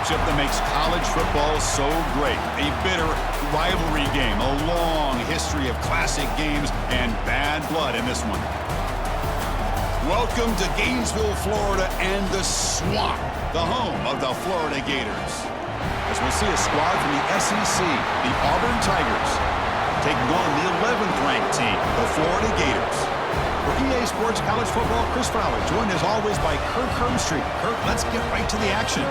matchup that makes college football so great. A bitter rivalry game, a long history of classic games, and bad blood in this one. Welcome to Gainesville, Florida, and the Swamp, the home of the Florida Gators. As we'll see a squad from the SEC, the Auburn Tigers, taking on the 11th ranked team, the Florida Gators. For EA Sports College Football, Chris Fowler, joined as always by Kirk Hermstreet. Kirk, let's get right to the action.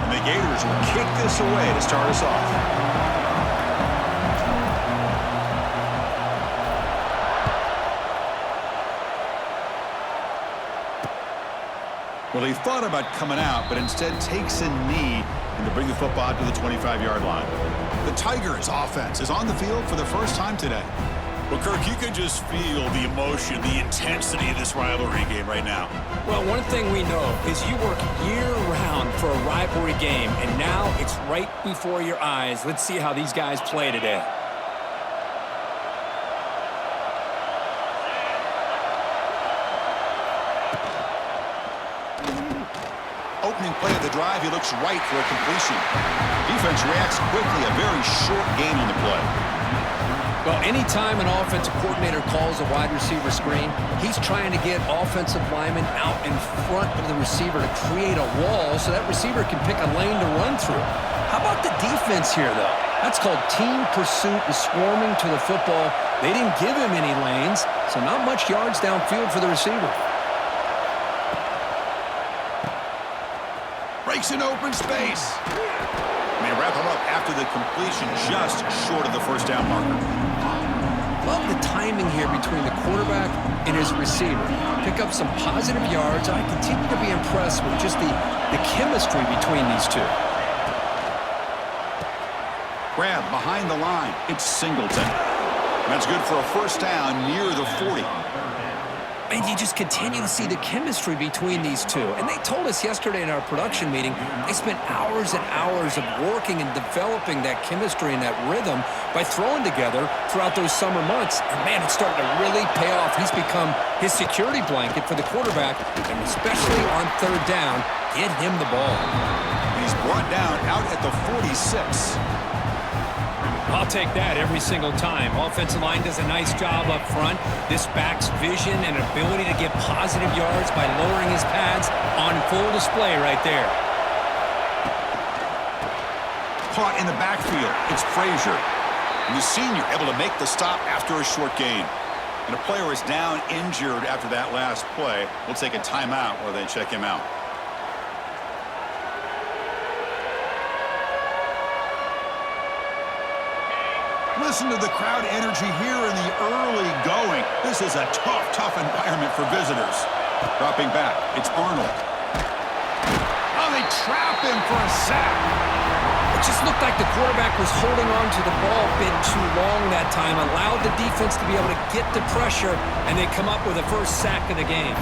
And the Gators will kick this away to start us off. Well, he thought about coming out, but instead takes a knee and to bring the football to the 25-yard line. The Tigers' offense is on the field for the first time today. Well, Kirk, you can just feel the emotion, the intensity of this rivalry game right now. Well, one thing we know is you work year-round for a rivalry game, and now it's right before your eyes. Let's see how these guys play today. Opening play of the drive, he looks right for a completion. Defense reacts quickly, a very short gain on the play. Well, anytime an offensive coordinator calls a wide receiver screen, he's trying to get offensive linemen out in front of the receiver to create a wall so that receiver can pick a lane to run through. How about the defense here, though? That's called team pursuit and swarming to the football. They didn't give him any lanes, so not much yards downfield for the receiver. Breaks in open space. And they wrap him up after the completion, just short of the first down marker. Love the timing here between the quarterback and his receiver. Pick up some positive yards. I continue to be impressed with just the chemistry between these two. Grab behind the line. It's Singleton. That's good for a first down near the 40. And you just continue to see the chemistry between these two. And they told us yesterday in our production meeting, they spent hours and hours of working and developing that chemistry and that rhythm by throwing together throughout those summer months. And, man, it's starting to really pay off. He's become his security blanket for the quarterback, and especially on third down, get him the ball. He's brought down out at the 46. I'll take that every single time. Offensive line does a nice job up front. This back's vision and ability to get positive yards by lowering his pads on full display right there. Caught in the backfield. It's Frazier. And the senior able to make the stop after a short gain. And a player is down injured after that last play. We'll take a timeout while they check him out. Listen to the crowd energy here in the early going. This is a tough environment for visitors. Dropping back, it's Arnold. Oh, they trap him for a sack. It just looked like the quarterback was holding on to the ball a bit too long that time, allowed the defense to be able to get the pressure, and they come up with the first sack of the game.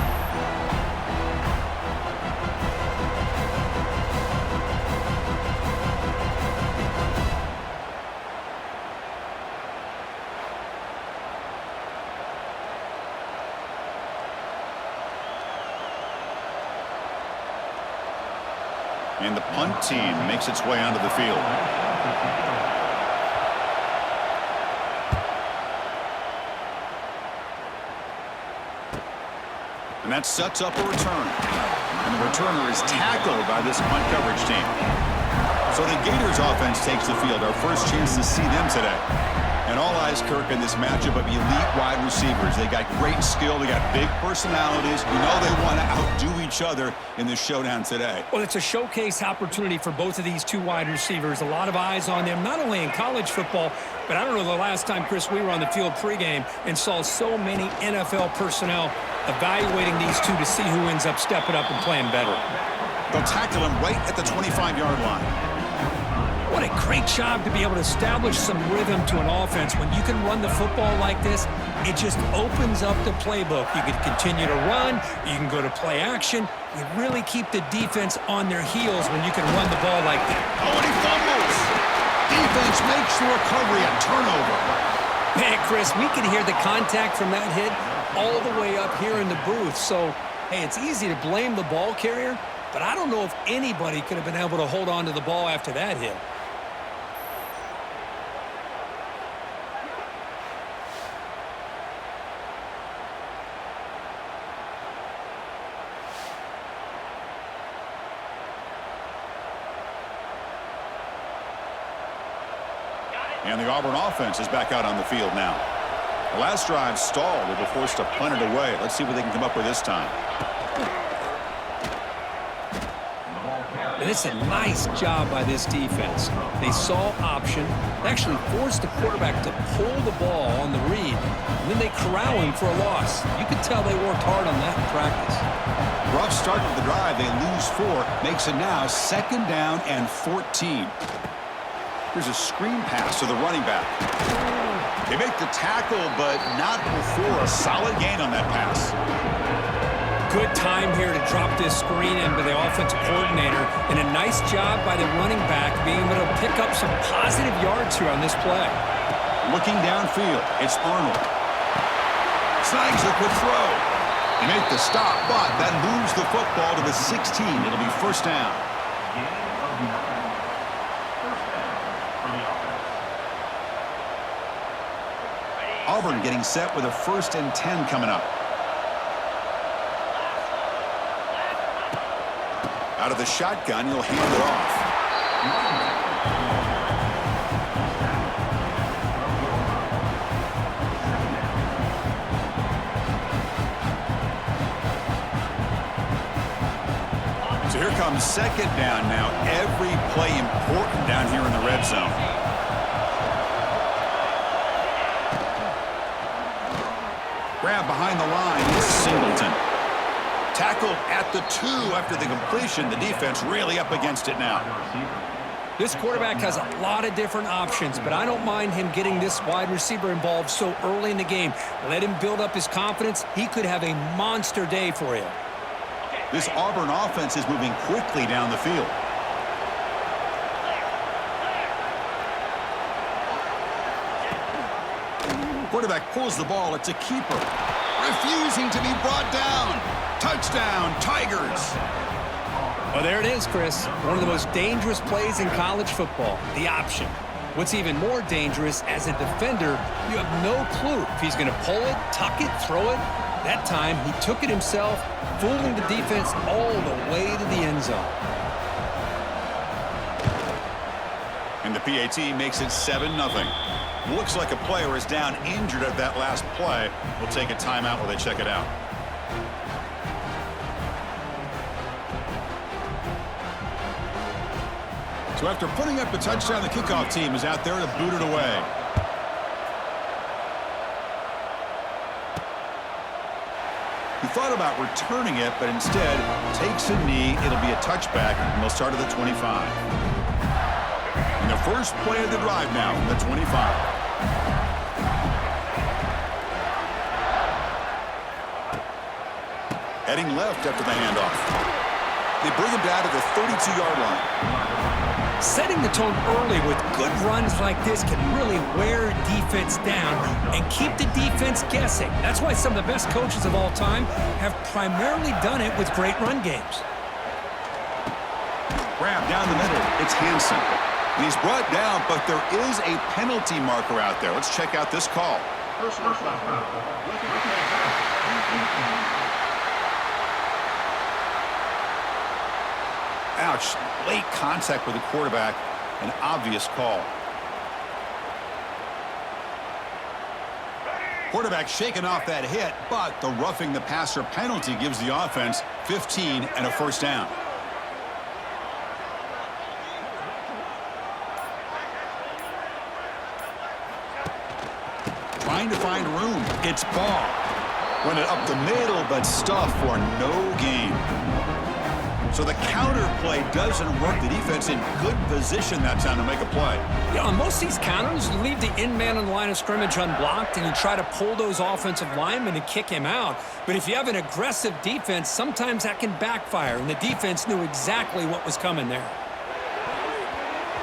And the punt team makes its way onto the field. And that sets up a return. And the returner is tackled by this punt coverage team. So the Gators offense takes the field. Our first chance to see them today. And all eyes, Kirk, in this matchup of elite wide receivers. They got great skill. They got big personalities. You know they want to outdo each other in this showdown today. Well, it's a showcase opportunity for both of these two wide receivers. A lot of eyes on them, not only in college football, but I don't know the last time, Chris, we were on the field pregame and saw so many NFL personnel evaluating these two to see who ends up stepping up and playing better. They'll tackle him right at the 25-yard line. What a great job to be able to establish some rhythm to an offense. When you can run the football like this, it just opens up the playbook. You can continue to run. You can go to play action. You really keep the defense on their heels when you can run the ball like that. Oh, and he fumbles. Defense makes the recovery, a turnover. Man, Chris, we can hear the contact from that hit all the way up here in the booth. So, hey, it's easy to blame the ball carrier, but I don't know if anybody could have been able to hold on to the ball after that hit. And the Auburn offense is back out on the field now. The last drive stalled. They were forced to punt it away. Let's see what they can come up with this time. And it's a nice job by this defense. They saw option, they actually forced the quarterback to pull the ball on the read, and then they corral him for a loss. You could tell they worked hard on that in practice. Rough start to the drive. They lose 4. Makes it now 2nd down and 14. Here's a screen pass to the running back. They make the tackle, but not before a solid gain on that pass. Good time here to drop this screen in by the offensive coordinator, and a nice job by the running back being able to pick up some positive yards here on this play. Looking downfield, it's Arnold. Snags a quick throw. They make the stop, but that moves the football to the 16. It'll be 1st down. Auburn getting set with a 1st and 10 coming up. Out of the shotgun, he'll hand it off. So here comes 2nd down now. Every play important down here in the red zone. Grab behind the line, it's Singleton. Tackled at the 2 after the completion. The defense really up against it now. This quarterback has a lot of different options, but I don't mind him getting this wide receiver involved so early in the game. Let him build up his confidence. He could have a monster day for you. This Auburn offense is moving quickly down the field. Quarterback pulls the ball. It's a keeper. Refusing to be brought down. Touchdown, Tigers. Well, there it is, Chris. One of the most dangerous plays in college football, the option. What's even more dangerous, as a defender, you have no clue if he's going to pull it, tuck it, throw it. That time, he took it himself, fooling the defense all the way to the end zone. And the PAT makes it 7-0. Looks like a player is down injured at that last play. We'll take a timeout while they check it out. So after putting up a touchdown, the kickoff team is out there to boot it away. He thought about returning it, but instead takes a knee. It'll be a touchback, and they'll start at the 25. And the first play of the drive now, the 25. Heading left after the handoff. They bring him down to the 32-yard line. Setting the tone early with good runs like this can really wear defense down and keep the defense guessing. That's why some of the best coaches of all time have primarily done it with great run games. Grab down the middle. It's Hansen. And he's brought down, but there is a penalty marker out there. Let's check out this call. Ouch. Late contact with the quarterback. An obvious call. Quarterback shaking off that hit, but the roughing the passer penalty gives the offense 15 and a 1st down. Trying to find room. It's ball. Run it up the middle, but stuff for no gain. So the counter play doesn't work. The defense in good position that time to make a play. Yeah, on most of these counters, you leave the in-man on the line of scrimmage unblocked, and you try to pull those offensive linemen and kick him out. But if you have an aggressive defense, sometimes that can backfire, and the defense knew exactly what was coming there.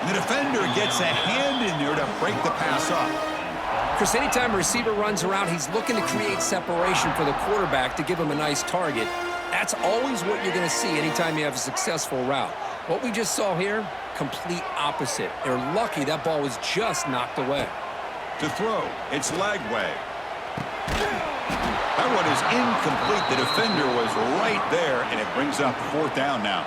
The defender gets a hand in there to break the pass up. Chris, anytime a receiver runs around, he's looking to create separation for the quarterback to give him a nice target. That's always what you're going to see anytime you have a successful route. What we just saw here, complete opposite. They're lucky that ball was just knocked away. To throw, it's Lagway. That one is incomplete. The defender was right there, and it brings up 4th down now.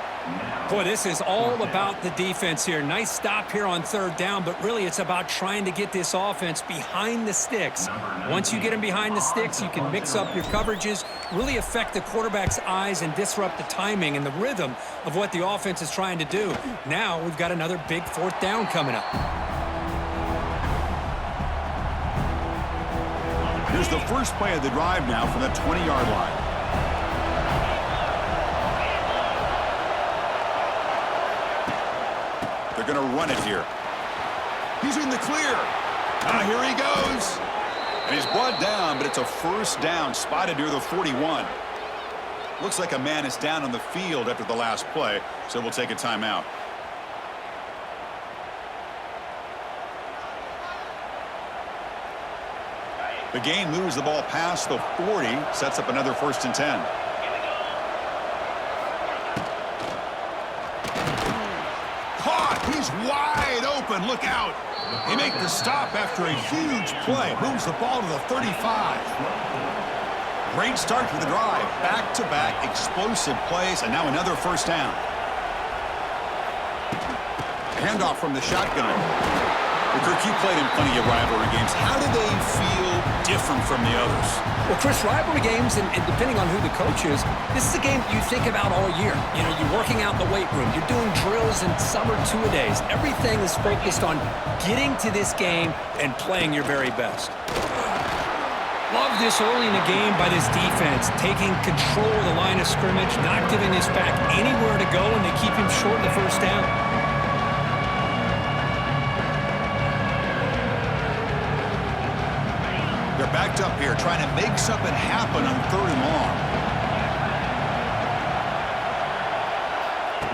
Boy, this is all about the defense here. Nice stop here on 3rd down, but really it's about trying to get this offense behind the sticks. Once you get them behind the sticks, you can mix up your coverages, really affect the quarterback's eyes and disrupt the timing and the rhythm of what the offense is trying to do. Now we've got another big 4th down coming up. Here's the first play of the drive now from the 20-yard line. They're going to run it here. He's in the clear. Here he goes. And he's brought down, but it's a 1st down spotted near the 41. Looks like a man is down on the field after the last play, so we'll take a timeout. The game moves the ball past the 40, sets up another 1st and 10. Caught! He's wide open. Look out. They make the stop after a huge play. Moves the ball to the 35. Great start for the drive. Back-to-back explosive plays, and now another 1st down. Handoff from the shotgun. Kirk, you played in plenty of rivalry games. How do they feel different from the others? Well, Chris, rivalry games, and depending on who the coach is, this is a game you think about all year. You know, you're working out in the weight room. You're doing drills and summer two-a-days. Everything is focused on getting to this game and playing your very best. Love this early in the game by this defense, taking control of the line of scrimmage, not giving this back anywhere to go, and they keep him short of the 1st down. They're backed up here, trying to make something happen on 3rd and long.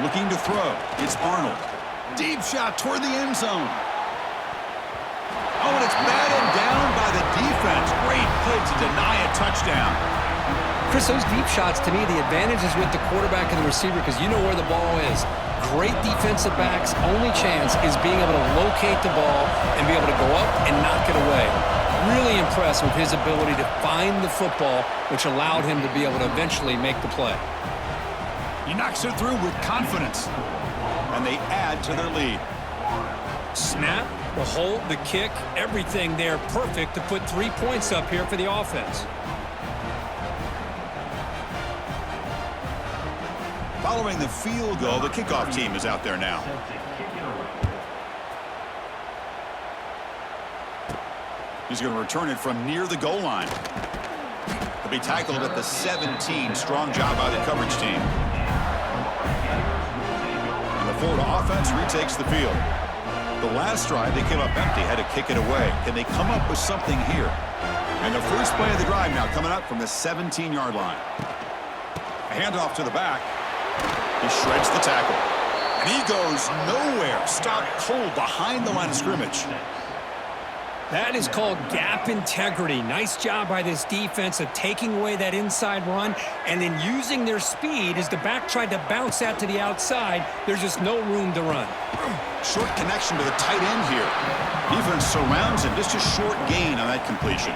Looking to throw. It's Arnold. Deep shot toward the end zone. Oh, and it's batted down by the defense. Great play to deny a touchdown. Chris, those deep shots, to me, the advantage is with the quarterback and the receiver because you know where the ball is. Great defensive backs' only chance is being able to locate the ball and be able to go up and knock it away. Really impressed with his ability to find the football, which allowed him to be able to eventually make the play. He knocks it through with confidence, and they add to their lead. Snap, the hold, the kick, everything there perfect to put 3 points up here for the offense. Following the field goal, the kickoff team is out there now. He's going to return it from near the goal line. He'll be tackled at the 17. Strong job by the coverage team. And the Florida offense retakes the field. The last drive, they came up empty, had to kick it away. Can they come up with something here? And the first play of the drive now coming up from the 17-yard line. A handoff to the back. He shreds the tackle. And he goes nowhere. Stopped cold behind the line of scrimmage. That is called gap integrity. Nice job by this defense of taking away that inside run and then using their speed as the back tried to bounce that to the outside. There's just no room to run. Short connection to the tight end here. Defense surrounds him. Just a short gain on that completion.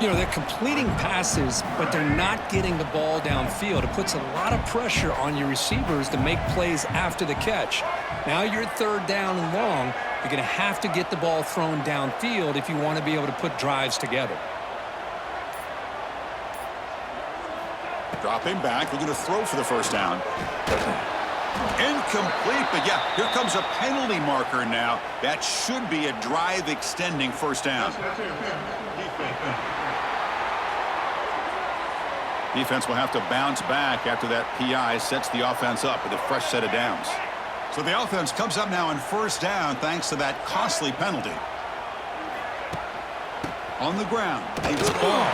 You know, they're completing passes, but they're not getting the ball downfield. It puts a lot of pressure on your receivers to make plays after the catch. Now you're 3rd down and long. You're going to have to get the ball thrown downfield if you want to be able to put drives together. Dropping back, looking to throw for the 1st down. Incomplete, but yeah, here comes a penalty marker now. That should be a drive-extending 1st down. Defense will have to bounce back after that PI sets the offense up with a fresh set of downs. So the offense comes up now on 1st down thanks to that costly penalty. On the ground, it's ball.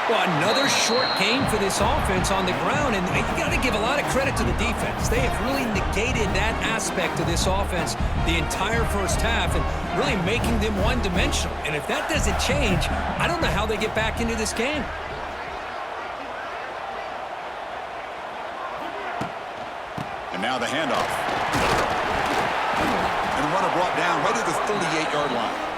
Well, another short game for this offense on the ground, and you got to give a lot of credit to the defense. They have really negated that aspect of this offense the entire first half and really making them one-dimensional. And if that doesn't change, I don't know how they get back into this game. And now the handoff. And runner brought down right at the 38-yard line.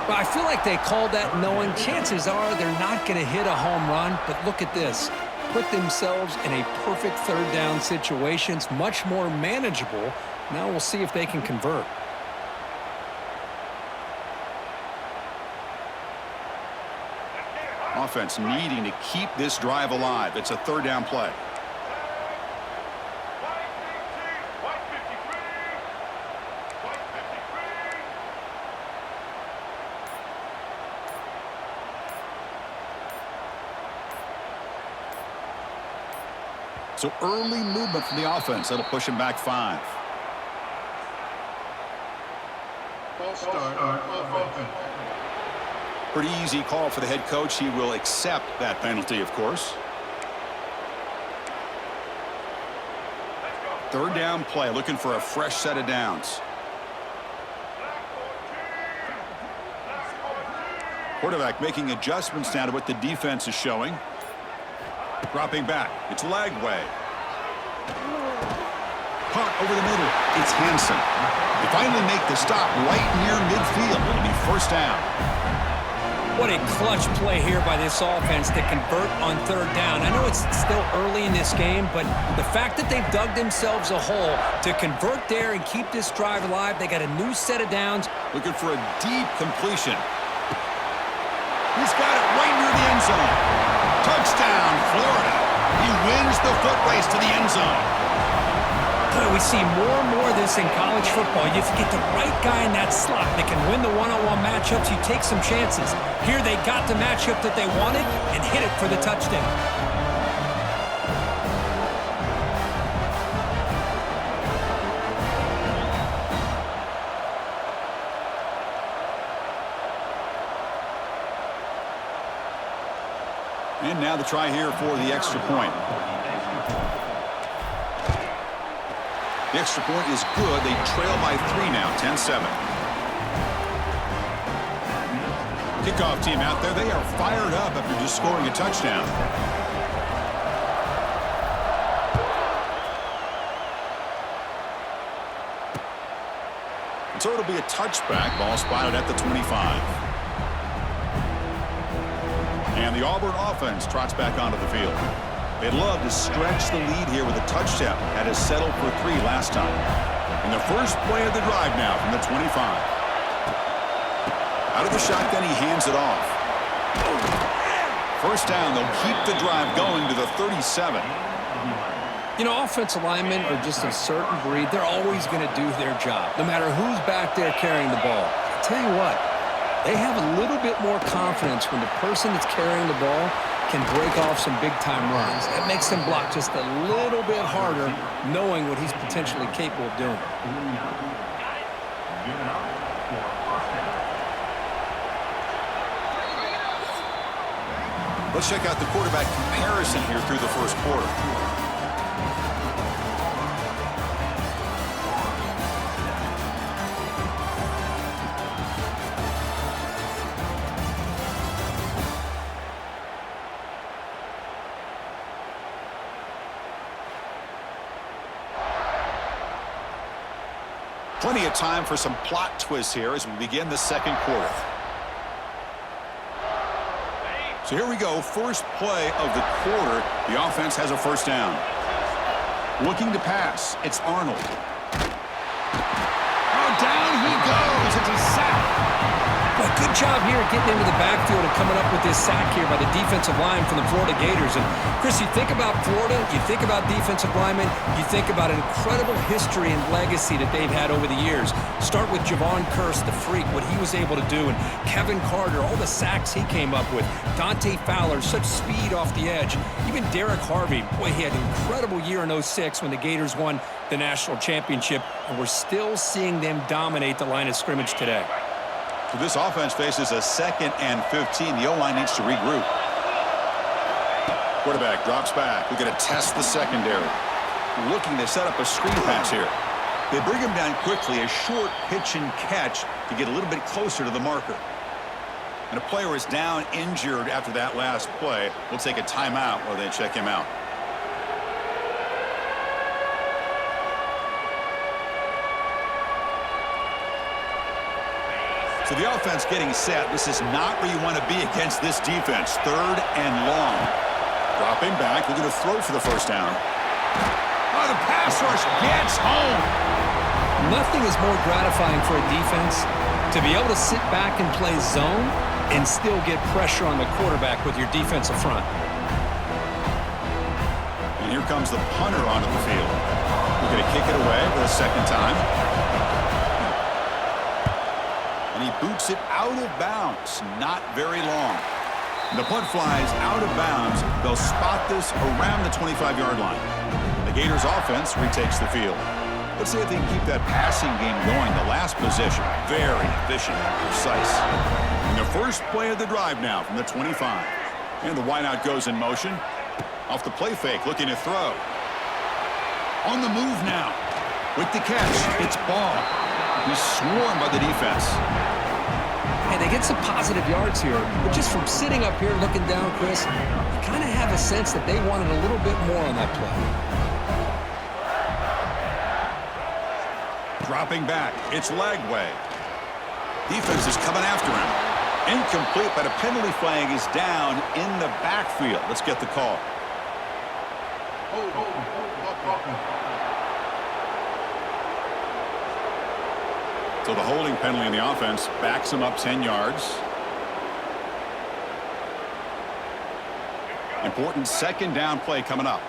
Well, I feel like they called that knowing chances are they're not going to hit a home run. But look at this. Put themselves in a perfect third down situation. It's much more manageable. Now we'll see if they can convert. Offense needing to keep this drive alive. It's a third down play. So early movement from the offense. That'll push him back 5. Pretty easy call for the head coach. He will accept that penalty, of course. Third down play, looking for a fresh set of downs. Quarterback making adjustments now to what the defense is showing. Dropping back. It's Lagway. Caught over the middle. It's Hansen. They finally make the stop right near midfield. It'll be first down. What a clutch play here by this offense to convert on third down. I know it's still early in this game, but the fact that they've dug themselves a hole to convert there and keep this drive alive, they got a new set of downs. Looking for a deep completion. He's got it right near the end zone. Touchdown, Florida. He wins the foot race to the end zone. Boy, we see more and more of this in college football. You get the right guy in that slot that can win the one-on-one matchups. You take some chances. Here they got the matchup that they wanted and hit it for the touchdown. And now the try here for the extra point. The extra point is good. They trail by 3 now, 10-7. Kickoff team out there. They are fired up after just scoring a touchdown. And so it'll be a touchback. Ball spotted at the 25. And the Auburn offense trots back onto the field. They'd love to stretch the lead here with a touchdown. Had us settled for 3 last time. And the first play of the drive now from the 25. Out of the shotgun, he hands it off. First down, they'll keep the drive going to the 37. You know, offensive linemen are just a certain breed. They're always going to do their job, no matter who's back there carrying the ball. I'll tell you what. They have a little bit more confidence when the person that's carrying the ball can break off some big-time runs. That makes them block just a little bit harder, knowing what he's potentially capable of doing. Let's check out the quarterback comparison here through the first quarter. Plenty of time for some plot twists here as we begin the second quarter. So here we go, first play of the quarter. The offense has a first down. Looking to pass, it's Arnold. Oh, down he goes. It's a sack. Well, good job here getting into the backfield and coming up with this sack here by the defensive line from the Florida Gators. And, Chris, you think about Florida, you think about defensive linemen, you think about an incredible history and legacy that they've had over the years. Start with Javon Curse, the freak, what he was able to do, and Kevin Carter, all the sacks he came up with. Dante Fowler, such speed off the edge. Even Derek Harvey, boy, he had an incredible year in 06 when the Gators won the national championship, and we're still seeing them dominate the line of scrimmage today. So this offense faces a 2nd and 15. The O-line needs to regroup. Quarterback drops back. We're going to test the secondary. Looking to set up a screen pass here. They bring him down quickly, a short pitch and catch to get a little bit closer to the marker. And a player is down injured after that last play. We'll take a timeout while they check him out. So the offense getting set. This is not where you want to be against this defense. 3rd and long. Dropping back. We're going to throw for the first down. Oh, the pass rush gets home. Nothing is more gratifying for a defense to be able to sit back and play zone and still get pressure on the quarterback with your defensive front. And here comes the punter onto the field. We're going to kick it away for the second time. And he boots it out of bounds. Not very long. The punt flies out of bounds. They'll spot this around the 25-yard line. The Gators offense retakes the field. Let's see if they can keep that passing game going. The last possession, very efficient and precise. And the first play of the drive now from the 25. And the wideout goes in motion. Off the play fake, looking to throw. On the move now. With the catch, it's ball. He's swarmed by the defense. And they get some positive yards here, but just from sitting up here looking down, Chris, you kind of have a sense that they wanted a little bit more on that play. Dropping back, it's Lagway. Defense is coming after him. Incomplete, but a penalty flag is down in the backfield. Let's get the call. So the holding penalty in the offense backs him up 10 yards. Important second down play coming up.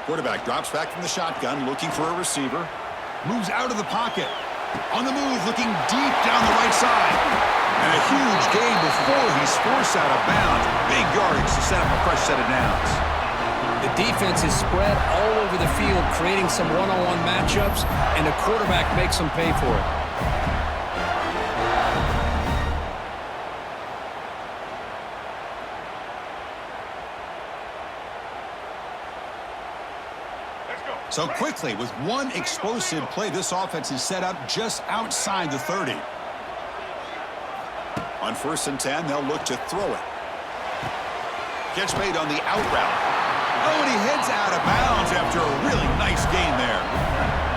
Quarterback drops back from the shotgun, looking for a receiver. Moves out of the pocket. On the move, looking deep down the right side. And a huge gain before he's forced out of bounds. Big yardage to set up a fresh set of downs. The defense is spread all over the field, creating some one-on-one matchups, and the quarterback makes them pay for it. So quickly, with one explosive play, this offense is set up just outside the 30. On 1st and 10, they'll look to throw it. Catch made on the out route. Oh, and he heads out of bounds after a really nice gain there.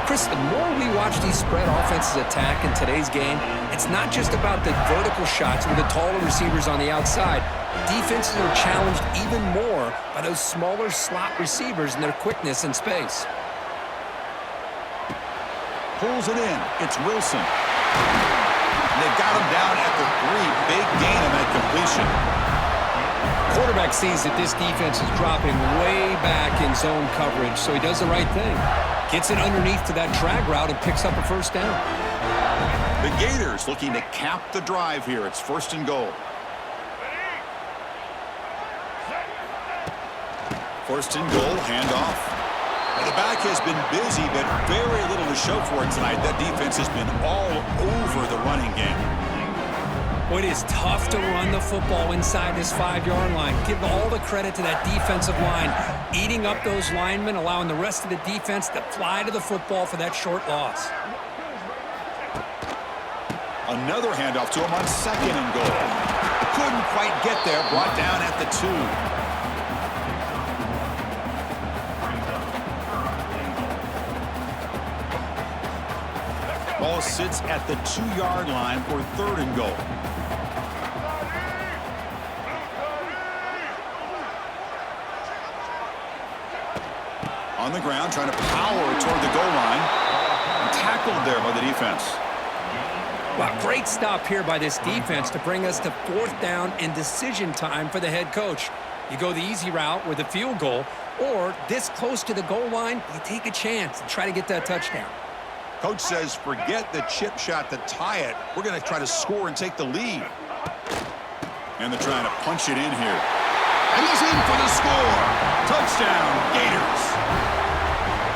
Chris, the more we watch these spread offenses attack in today's game, it's not just about the vertical shots with the taller receivers on the outside. Defenses are challenged even more by those smaller slot receivers and their quickness in space. Pulls it in. It's Wilson. And they've got him down at the 3. Big gain on that completion. Quarterback sees that this defense is dropping way back in zone coverage, so he does the right thing. Gets it underneath to that drag route and picks up a first down. The Gators looking to cap the drive here. It's 1st and goal. 1st and goal, handoff. Well, the back has been busy, but very little to show for it tonight. That defense has been all over the running game. Well, it is tough to run the football inside this 5-yard line. Give all the credit to that defensive line, eating up those linemen, allowing the rest of the defense to fly to the football for that short loss. Another handoff to him on 2nd and goal. Couldn't quite get there, brought down at the 2. Ball sits at the 2-yard line for 3rd and goal. On the ground, trying to power toward the goal line. And tackled there by the defense. Wow, great stop here by this defense to bring us to 4th down and decision time for the head coach. You go the easy route with a field goal, or this close to the goal line, you take a chance and try to get that touchdown. Coach says, forget the chip shot to tie it. We're going to try to score and take the lead. And they're trying to punch it in here. And he's in for the score. Touchdown, Gators.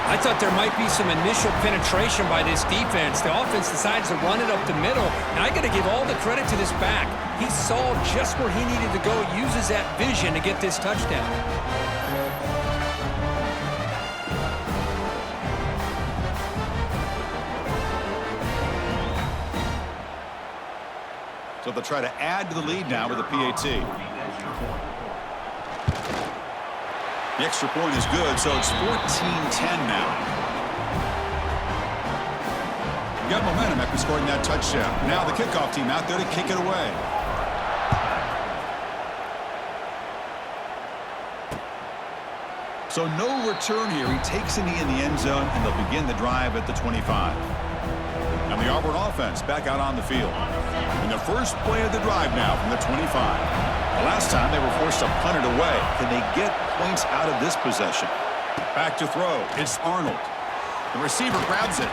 I thought there might be some initial penetration by this defense. The offense decides to run it up the middle, and I got to give all the credit to this back. He saw just where he needed to go, uses that vision to get this touchdown. So they'll try to add to the lead now with a PAT. The extra point is good, so it's 14-10 now. Got momentum after scoring that touchdown. Now the kickoff team out there to kick it away. So no return here. He takes a knee in the end zone, and they'll begin the drive at the 25. And the Auburn offense back out on the field. And the first play of the drive now from the 25. The last time they were forced to punt it away. Can they get points out of this possession? Back to throw. It's Arnold. The receiver grabs it.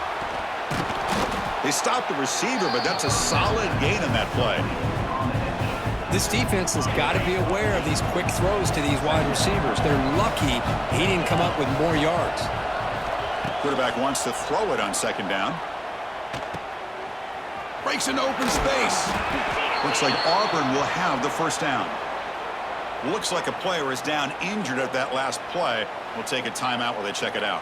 They stop the receiver, but that's a solid gain on that play. This defense has got to be aware of these quick throws to these wide receivers. They're lucky he didn't come up with more yards. Quarterback wants to throw it on second down. Breaks into open space. Looks like Auburn will have the first down. Looks like a player is down injured at that last play. We'll take a timeout while they check it out.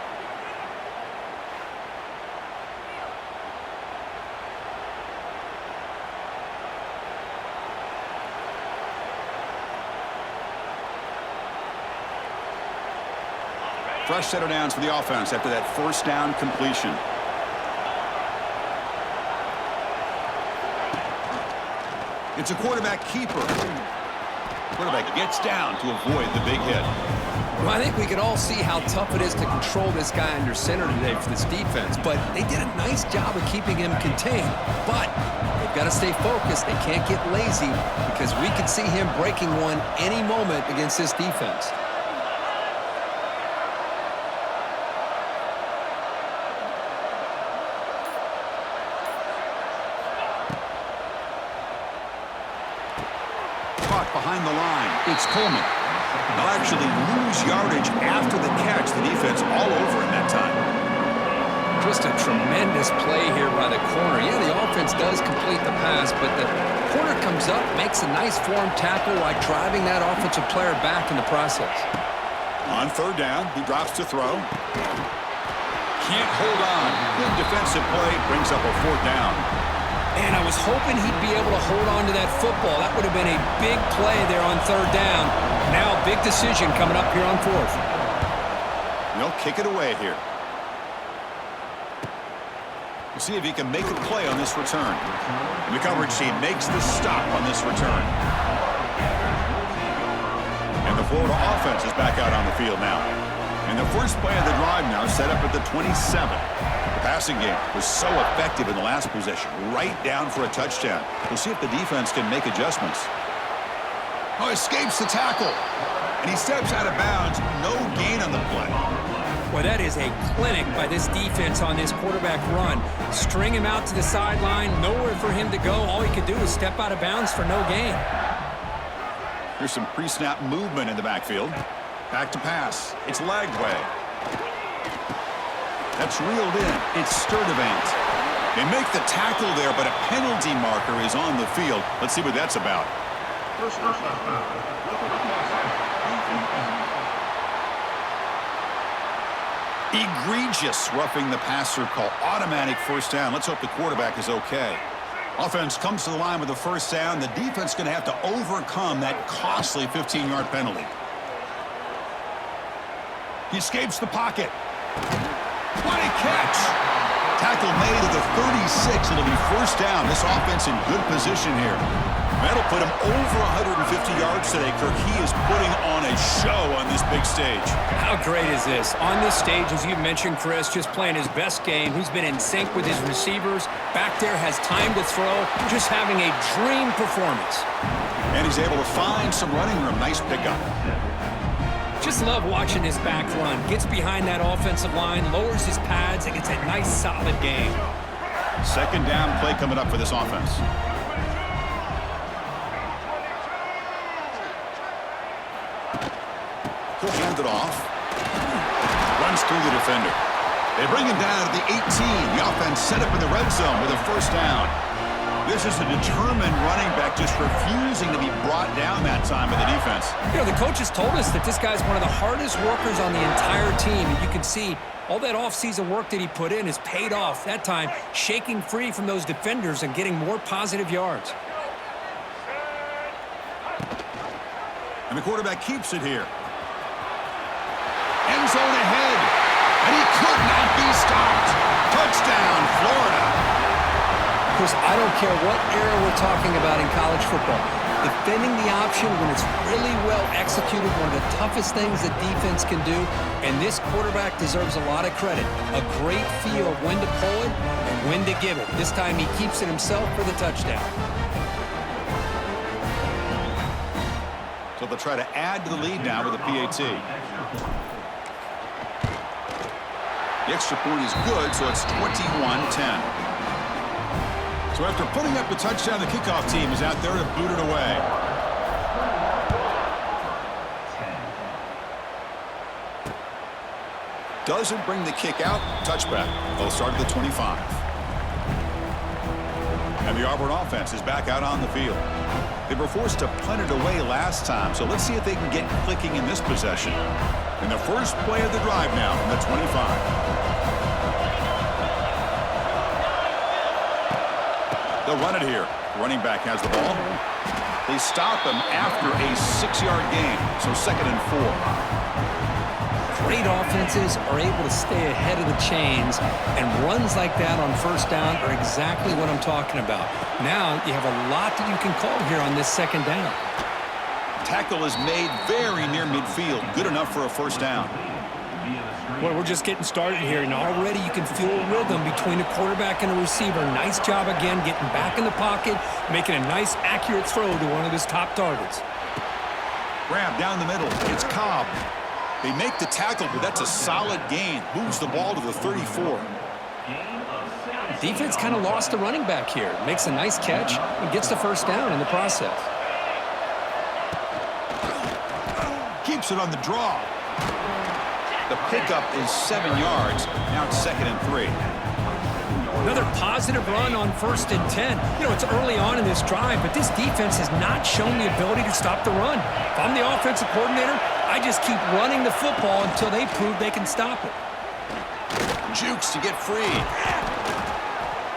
Fresh set of downs for the offense after that first down completion. It's a quarterback keeper. Quarterback gets down to avoid the big hit. Well, I think we can all see how tough it is to control this guy under center today for this defense, but they did a nice job of keeping him contained. But they've got to stay focused. They can't get lazy because we could see him breaking one any moment against this defense. Behind the line, it's Coleman. They'll actually lose yardage after the catch. The defense all over in that time. Just a tremendous play here by the corner. Yeah, the offense does complete the pass, but the corner comes up, makes a nice form tackle while driving that offensive player back in the process. On third down, he drops to throw. Can't hold on. Good defensive play, brings up a fourth down. Man, I was hoping he'd be able to hold on to that football. That would have been a big play there on third down. Now, big decision coming up here on fourth. They'll kick it away here. We'll see if he can make a play on this return. And the coverage team makes the stop on this return. And the Florida offense is back out on the field now. And the first play of the drive now set up at the 27. The passing game was so effective in the last possession, right down for a touchdown. We'll see if the defense can make adjustments. Oh, escapes the tackle. And he steps out of bounds. No gain on the play. Well, that is a clinic by this defense on this quarterback run. String him out to the sideline, nowhere for him to go. All he could do is step out of bounds for no gain. There's some pre-snap movement in the backfield. Back to pass. It's Lagway. That's reeled in. It's Sturdivant. They make the tackle there, but a penalty marker is on the field. Let's see what that's about. Egregious roughing the passer call. Automatic first down. Let's hope the quarterback is okay. Offense comes to the line with the first down. The defense going to have to overcome that costly 15-yard penalty. He escapes the pocket. What a catch. Tackle made at the 36. It'll be first down. This offense in good position here. That'll put him over 150 yards today, Kirk. He is putting on a show on this big stage. How great is this? On this stage, as you mentioned, Chris, just playing his best game. He's been in sync with his receivers. Back there, has time to throw. Just having a dream performance. And he's able to find some running room. Nice pickup. Just love watching his back run. Gets behind that offensive line, lowers his pads, and gets a nice, solid game. Second down play coming up for this offense. He'll hand it off. Runs through the defender. They bring him down to the 18. The offense set up in the red zone with a first down. This is a determined running back just refusing to be brought down that time by the defense. You know, the coaches told us that this guy's one of the hardest workers on the entire team. And you can see all that offseason work that he put in has paid off. That time, shaking free from those defenders and getting more positive yards. And the quarterback keeps it here. End zone ahead. And he could not be stopped. Touchdown, Florida. Chris, I don't care what era we're talking about in college football. Defending the option when it's really well executed, one of the toughest things that defense can do, and this quarterback deserves a lot of credit. A great feel of when to pull it and when to give it. This time he keeps it himself for the touchdown. So they'll try to add to the lead now with a PAT. The extra point is good, so it's 21-10. So after putting up the touchdown, the kickoff team is out there to boot it away. Doesn't bring the kick out. Touchback. They'll start at the 25. And the Auburn offense is back out on the field. They were forced to punt it away last time, so let's see if they can get clicking in this possession. In the first play of the drive now from the 25. They'll run it here. Running back has the ball. They stop him after a 6-yard gain, so 2nd and 4. Great offenses are able to stay ahead of the chains, and runs like that on first down are exactly what I'm talking about. Now you have a lot that you can call here on this 2nd down. Tackle is made very near midfield. Good enough for a first down. Well, we're just getting started here, and already you can feel a rhythm between the quarterback and the receiver. Nice job again getting back in the pocket, making a nice, accurate throw to one of his top targets. Grab down the middle. It's Cobb. They make the tackle, but that's a solid gain. Moves the ball to the 34. Defense kind of lost the running back here. Makes a nice catch and gets the first down in the process. Keeps it on the draw. The pickup is 7 yards. Now it's 2nd and 3. Another positive run on 1st and 10. You know, it's early on in this drive, but this defense has not shown the ability to stop the run. If I'm the offensive coordinator, I just keep running the football until they prove they can stop it. Jukes to get free.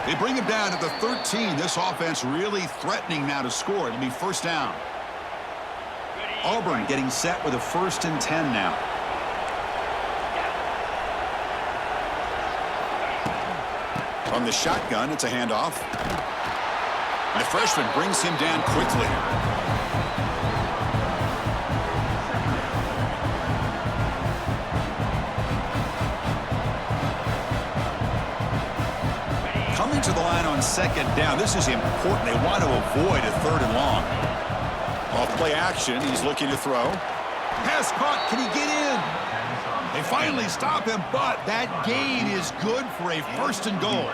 They bring him down at the 13. This offense really threatening now to score. It'll be first down. Auburn getting set with a 1st and 10 now. From the shotgun, it's a handoff. The freshman brings him down quickly. Coming to the line on 2nd down. This is important. They want to avoid a 3rd and long. Off play action, he's looking to throw. Pass caught. Can he get in? They finally stop him, but that gain is good for a 1st and goal.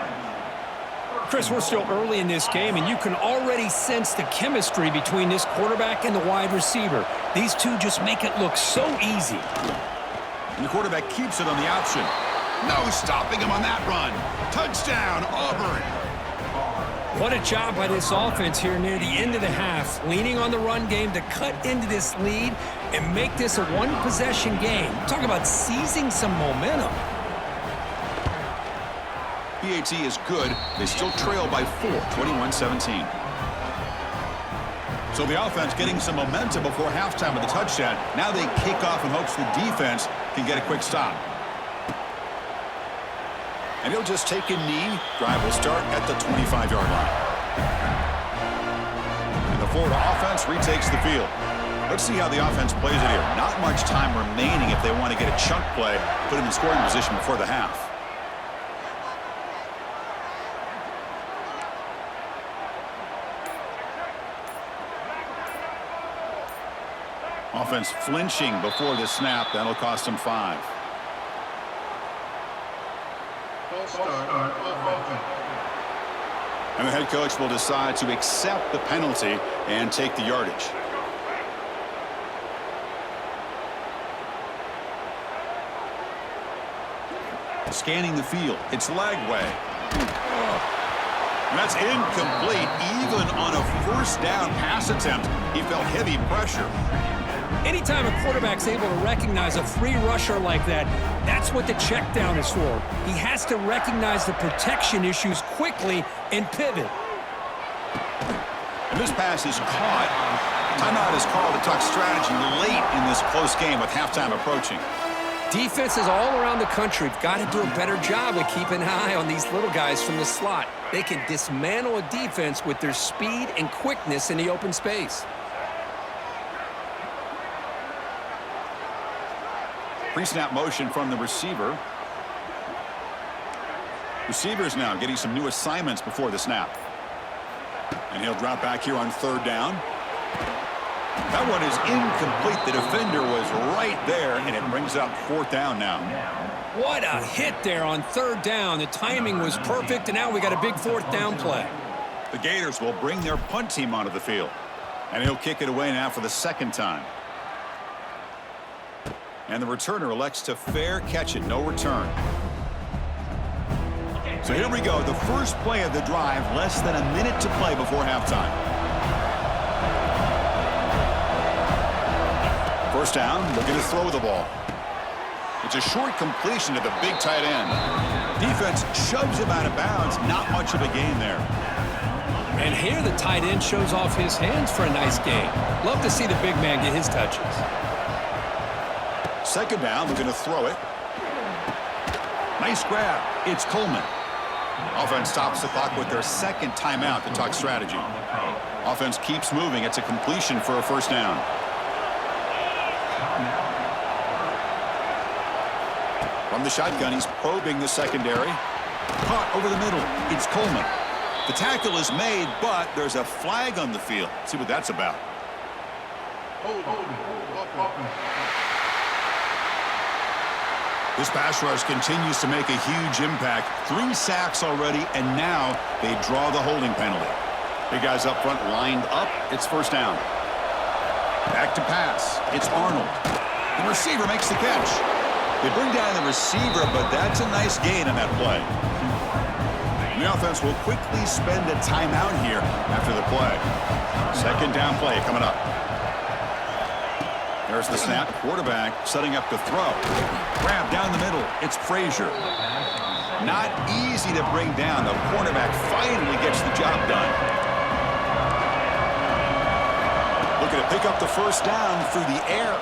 Chris, we're still early in this game, and you can already sense the chemistry between this quarterback and the wide receiver. These two just make it look so easy. And the quarterback keeps it on the option. No stopping him on that run. Touchdown, Auburn. What a job by this offense here near the end of the half, leaning on the run game to cut into this lead and make this a one-possession game. Talk about seizing some momentum. PAT is good. They still trail by 4, 21-17. So the offense getting some momentum before halftime with the touchdown. Now they kick off in hopes the defense can get a quick stop. And he'll just take a knee. Drive will start at the 25-yard line. And the Florida offense retakes the field. Let's see how the offense plays it here. Not much time remaining if they want to get a chunk play, put him in scoring position before the half. Offense flinching before the snap. That'll cost him 5. And the head coach will decide to accept the penalty and take the yardage. Scanning the field. It's leg way. And that's incomplete. Even on a first down pass attempt, he felt heavy pressure. Anytime a quarterback's able to recognize a free rusher like that, that's what the check down is for. He has to recognize the protection issues quickly and pivot. And this pass is caught. Timeout is called to talk strategy late in this close game with halftime approaching. Defenses all around the country have got to do a better job of keeping an eye on these little guys from the slot. They can dismantle a defense with their speed and quickness in the open space. Pre-snap motion from the receiver. Receivers now getting some new assignments before the snap. And he'll drop back here on third down. That one is incomplete. The defender was right there, and it brings up fourth down now. What a hit there on third down. The timing was perfect, and now we got a big fourth down play. The Gators will bring their punt team onto the field. And he'll kick it away now for the second time. And the returner elects to fair catch it, no return. So here we go, the first play of the drive, less than a minute to play before halftime. First down, they're going to throw the ball. It's a short completion to the big tight end. Defense shoves him out of bounds, not much of a gain there. And here the tight end shows off his hands for a nice gain. Love to see the big man get his touches. Second down, they're going to throw it. Nice grab. It's Coleman. Offense stops the clock with their second timeout to talk strategy. Offense keeps moving. It's a completion for a first down. From the shotgun, he's probing the secondary. Caught over the middle. It's Coleman. The tackle is made, but there's a flag on the field. Let's see what that's about. This pass rush continues to make a huge impact. 3 sacks already, and now they draw the holding penalty. Big guys up front lined up. It's first down. Back to pass. It's Arnold. The receiver makes the catch. They bring down the receiver, but that's a nice gain on that play. The offense will quickly spend a timeout here after the play. Second down play coming up. There's the snap. Quarterback setting up to throw. Grab down the middle. It's Frazier. Not easy to bring down. The cornerback finally gets the job done. Looking to pick up the first down through the air.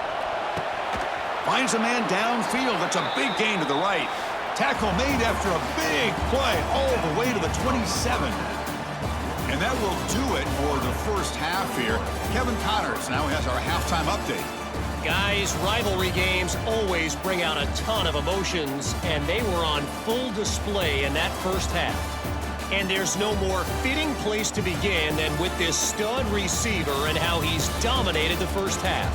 Finds a man downfield. That's a big gain to the right. Tackle made after a big play all the way to the 27. And that will do it for the first half here. Kevin Connors now has our halftime update. Guys, rivalry games always bring out a ton of emotions, and they were on full display in that first half. And there's no more fitting place to begin than with this stud receiver and how he's dominated the first half.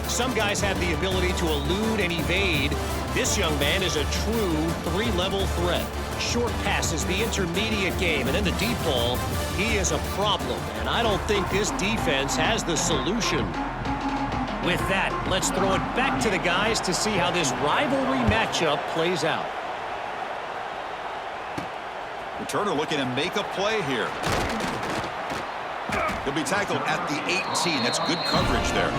Some guys have the ability to elude and evade. This young man is a true 3-level threat. Short passes, the intermediate game, and then the deep ball. He is a problem, and I don't think this defense has the solution. With that, let's throw it back to the guys to see how this rivalry matchup plays out. Returner looking to make a play here. He'll be tackled at the 18. That's good coverage there.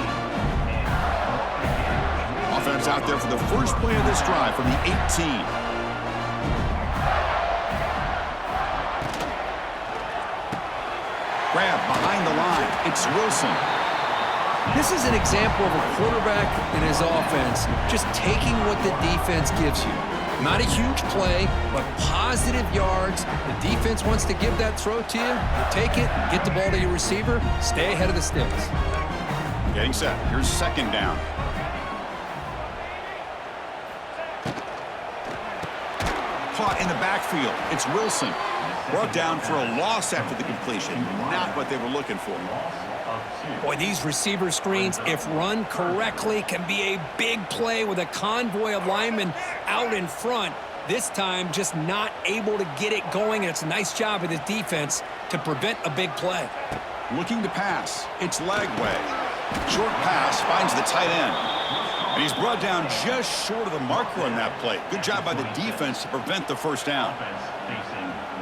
Offense out there for the first play of this drive from the 18. Grab behind the line. It's Wilson. This is an example of a quarterback and his offense just taking what the defense gives you. Not a huge play, but positive yards. The defense wants to give that throw to you. You take it, get the ball to your receiver, stay ahead of the sticks. Getting set. Here's second down. Caught in the backfield. It's Wilson. Brought down for a loss after the completion. Not what they were looking for. Boy, these receiver screens, if run correctly, can be a big play with a convoy of linemen out in front. This time, just not able to get it going, and it's a nice job of the defense to prevent a big play. Looking to pass. It's leg way. Short pass finds the tight end. And he's brought down just short of the marker on that play. Good job by the defense to prevent the first down.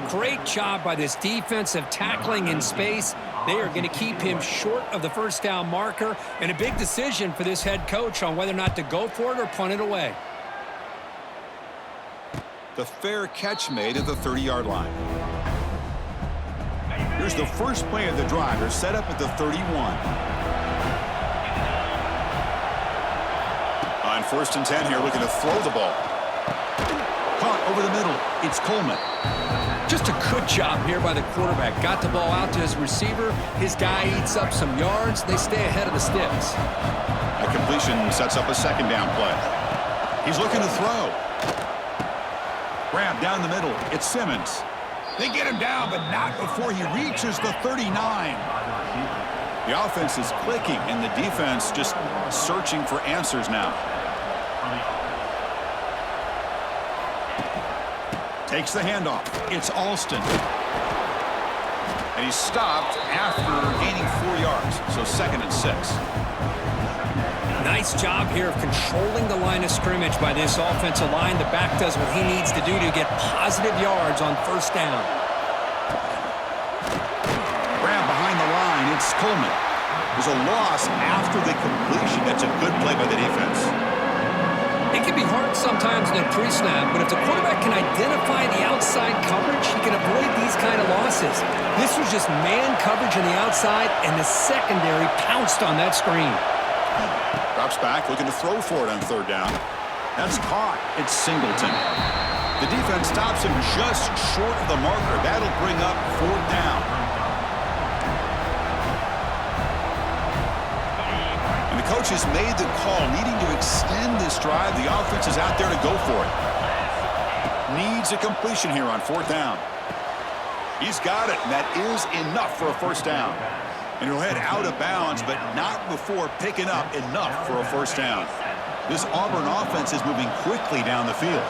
Great job by this defensive tackling in space. They are going to keep him short of the first down marker, and a big decision for this head coach on whether or not to go for it or punt it away. The fair catch made at the 30-yard line. Here's the first play of the drive. They're set up at the 31. On 1st and 10 here, looking to throw the ball. Caught over the middle. It's Coleman. Just a good job here by the quarterback. Got the ball out to his receiver. His guy eats up some yards. They stay ahead of the sticks. A completion sets up a second down play. He's looking to throw. Grab down the middle. It's Simmons. They get him down, but not before he reaches the 39. The offense is clicking, and the defense just searching for answers now. Takes the handoff. It's Alston. And he's stopped after gaining 4 yards. So 2nd and 6. Nice job here of controlling the line of scrimmage by this offensive line. The back does what he needs to do to get positive yards on first down. Grab behind the line. It's Coleman. There's a loss after the completion. That's a good play by the defense. It can be hard sometimes in a pre-snap, but if the quarterback can identify the outside coverage, he can avoid these kind of losses. This was just man coverage on the outside, and the secondary pounced on that screen. Drops back, looking to throw for it on 3rd down. That's caught. It's Singleton. The defense stops him just short of the marker. That'll bring up 4th down. And the coach has made the call, needing to extend this drive. The offense is out there to go for it. Needs a completion here on 4th down. He's got it, and that is enough for a first down. And he'll head out of bounds, but not before picking up enough for a first down. This Auburn offense is moving quickly down the field.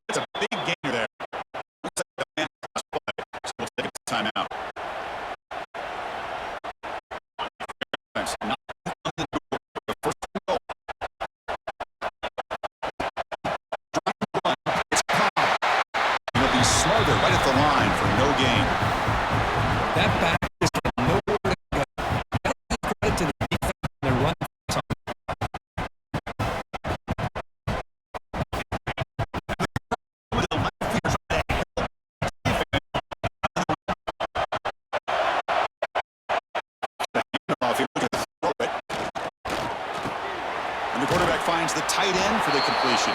That's a big gainer there. Timeout. He'll be smarter right at the line for no gain. That back is nowhere to go. Credit to the defense and their run. And the quarterback finds the tight end for the completion.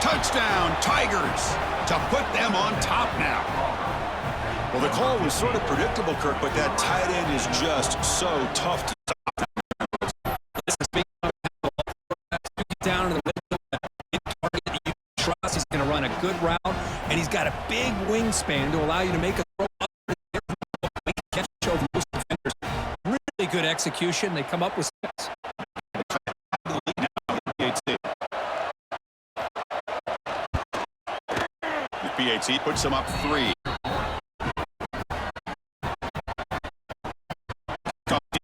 Touchdown, Tigers, to put them on top now. Well, the call was sort of predictable, Kirk, but that tight end is just so tough to stop. This is big. Down in the middle, target that you trust. He's going to run a good route, and he's got a big wingspan to allow you to make a throw up there, make a catch over most defenders. Really good execution. They come up with success. PAT puts them up 3.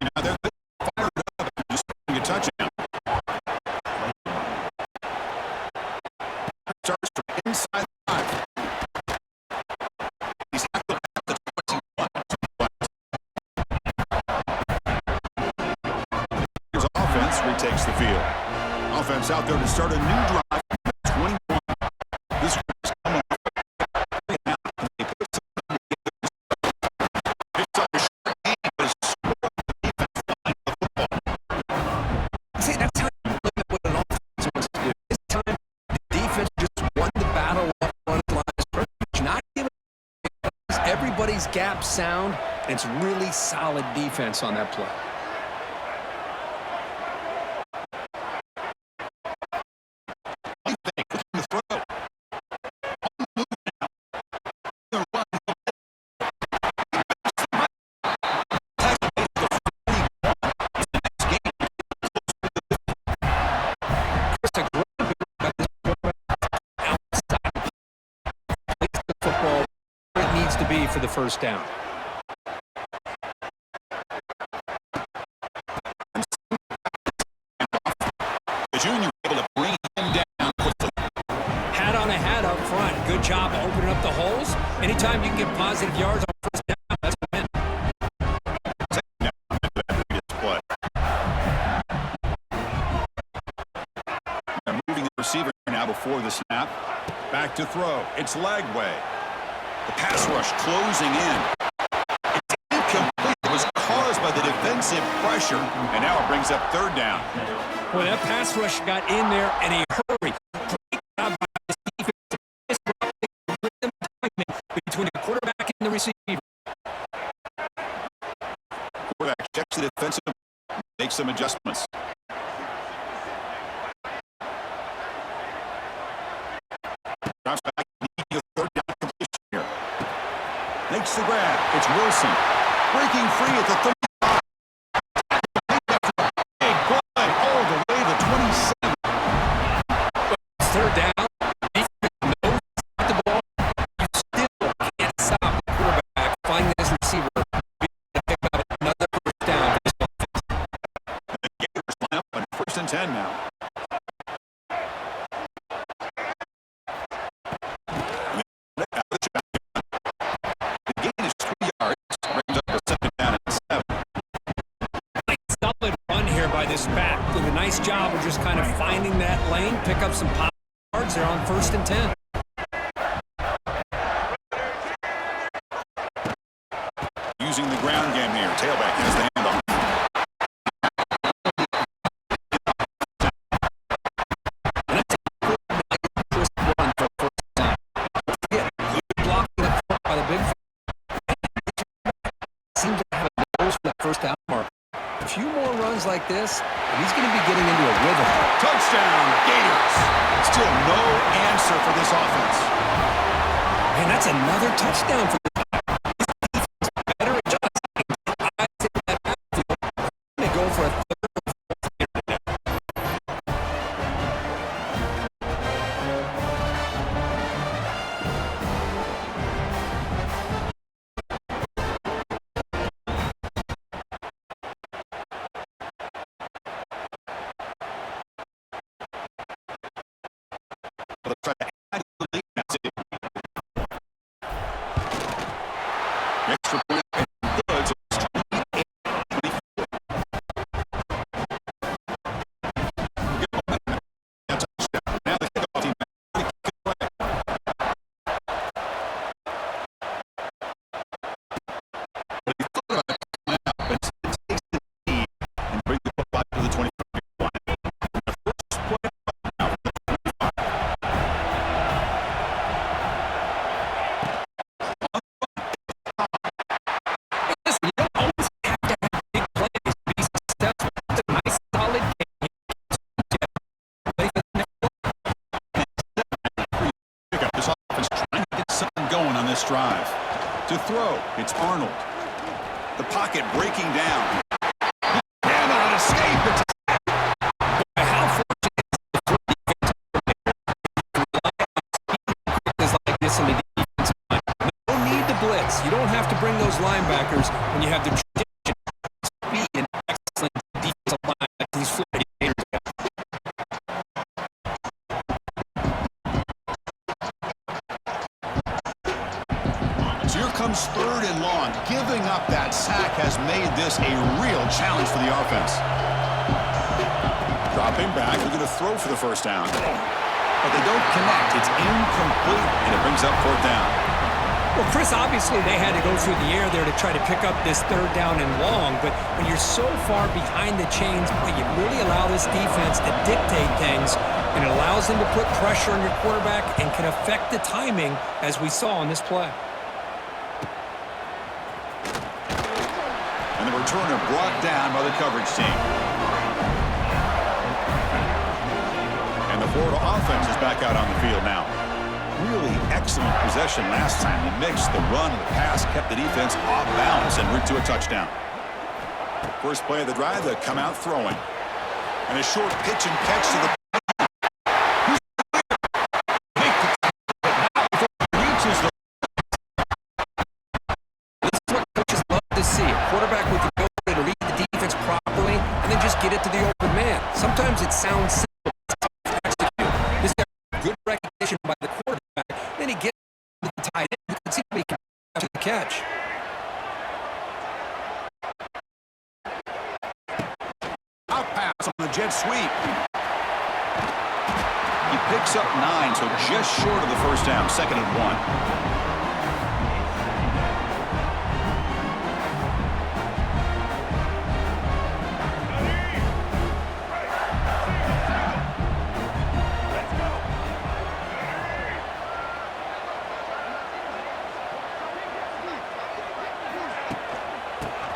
Now they're fired up and just getting a touchdown. Starts from inside the 5. He's at the 21. His offense retakes the field. Offense out there to start a new drive. 21. This is coming. Everybody's gap sound. It's really solid defense on that play. to be for the first down. The junior able to bring him down quickly. Hat on a hat up front. Good job of opening up the holes. Anytime you can get positive yards on first down, that's a win. They're moving the receiver now before the snap. Back to throw. It's Lagway. The pass rush closing in. It's incomplete. It was caused by the defensive pressure, and now it brings up third down. Boy, that pass rush got in there in a hurry. Great job by this defense to disrupt the between the quarterback and the receiver. Quarterback checks the defensive, makes some adjustments. Drops back, needing a third down completion here. Makes the grab. It's Wilson. Breaking free at the 35. Big play all the way to 27. Third down. Defense knows the ball. You still can't stop the quarterback finding this receiver to pick up another first down. The Gators line up on 1st and 10 now. The gain is 3 yards. Brings up a 2nd down and 7. Solid run here by this back. Did a nice job of just kind of finding that lane, pick up some pop yards there on 1st and 10. Using the ground game here. Tailback has the handoff. Run for first down. Again, good blocking up front by the big. Seems to have a nose for that first down mark. A few more runs like this, and he's going to be getting into a rhythm. Touchdown, Gators. Still no answer for this offense. Man, that's another touchdown for the better adjusting. I think that backfield. They go for a third. They'll try to add to the lead. That's it. Extra point and good. So it's 28-24. Good momentum. That's a touchdown. Now the kickoff team back to kick it away. But he thought about it coming up, but it takes the lead and brings the football to the 25-yard line. The first play now for the 25. Listen, you don't always have to have big plays to be successful. It's a nice, solid game. Play for the next Pick up this offense trying to get something going on this drive. To throw, it's Arnold. The pocket breaking down. And on escape, it's How fortunate is like this in the defensive line. No need to blitz. You don't have to bring those linebackers when you have the tradition, speed, and excellent defensive line like these Florida Gators got. So here comes 3rd and long. Giving up that sack has made this a real challenge for the offense. Dropping back, looking to throw for the first down. But they don't connect. It's incomplete, and it brings up 4th down. Well, Chris, obviously they had to go through the air there to try to pick up this 3rd down and long, but when you're so far behind the chains, boy, you really allow this defense to dictate things, and it allows them to put pressure on your quarterback and can affect the timing, as we saw on this play. And the returner brought down by the coverage team. And the Florida offense is back out on the field now. Really excellent possession last time. The mix, the run, and the pass kept the defense off balance and route to a touchdown. First play of the drive, they come out throwing. And a short pitch and catch to the reaches the jet sweep. He picks up 9, so just short of the first down, 2nd and 1.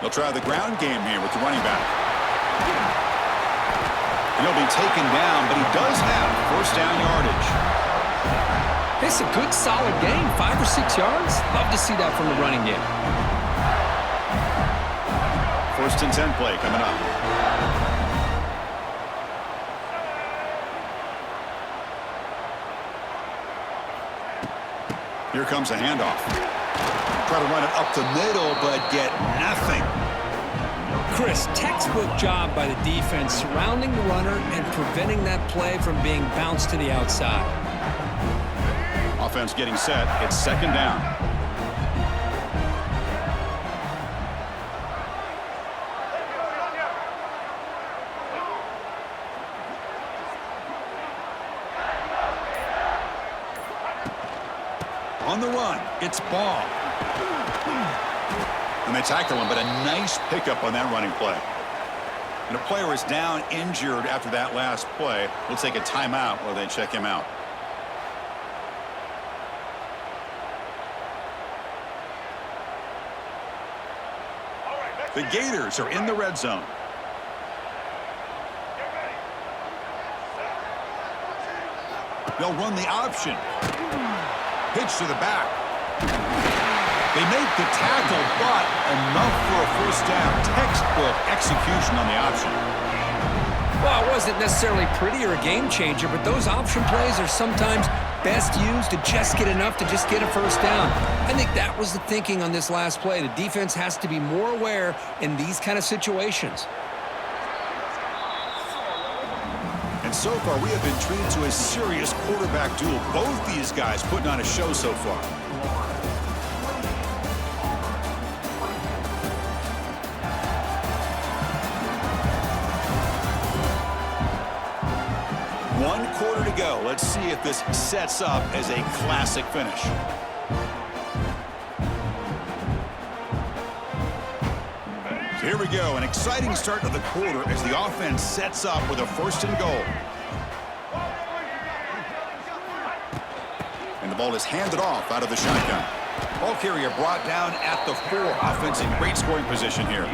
They'll try the ground game here with the running back. And he'll be taken down, but he does have first down yardage. It's a good, solid gain, 5 or 6 yards. Love to see that from the running game. 1st and 10 play coming up. Here comes a handoff. Try to run it up the middle, but get nothing. Chris, textbook job by the defense surrounding the runner and preventing that play from being bounced to the outside. Offense getting set. It's 2nd down. On the run, it's Ball. And they tackle him, but a nice pickup on that running play. And a player is down injured after that last play. We'll take a timeout while they check him out. The Gators are in the red zone. They'll run the option. Pitch to the back. They make the tackle, but enough for a first down. Textbook execution on the option. Well, it wasn't necessarily pretty or a game changer, but those option plays are sometimes best used to just get enough to just get a first down. I think that was the thinking on this last play. The defense has to be more aware in these kind of situations. And so far, we have been treated to a serious quarterback duel. Both these guys putting on a show so far. One quarter to go. Let's see if this sets up as a classic finish. So here we go. An exciting start to the quarter as the offense sets up with a 1st and goal. And the ball is handed off out of the shotgun. Ball carrier brought down at the 4. Offense in great scoring position here.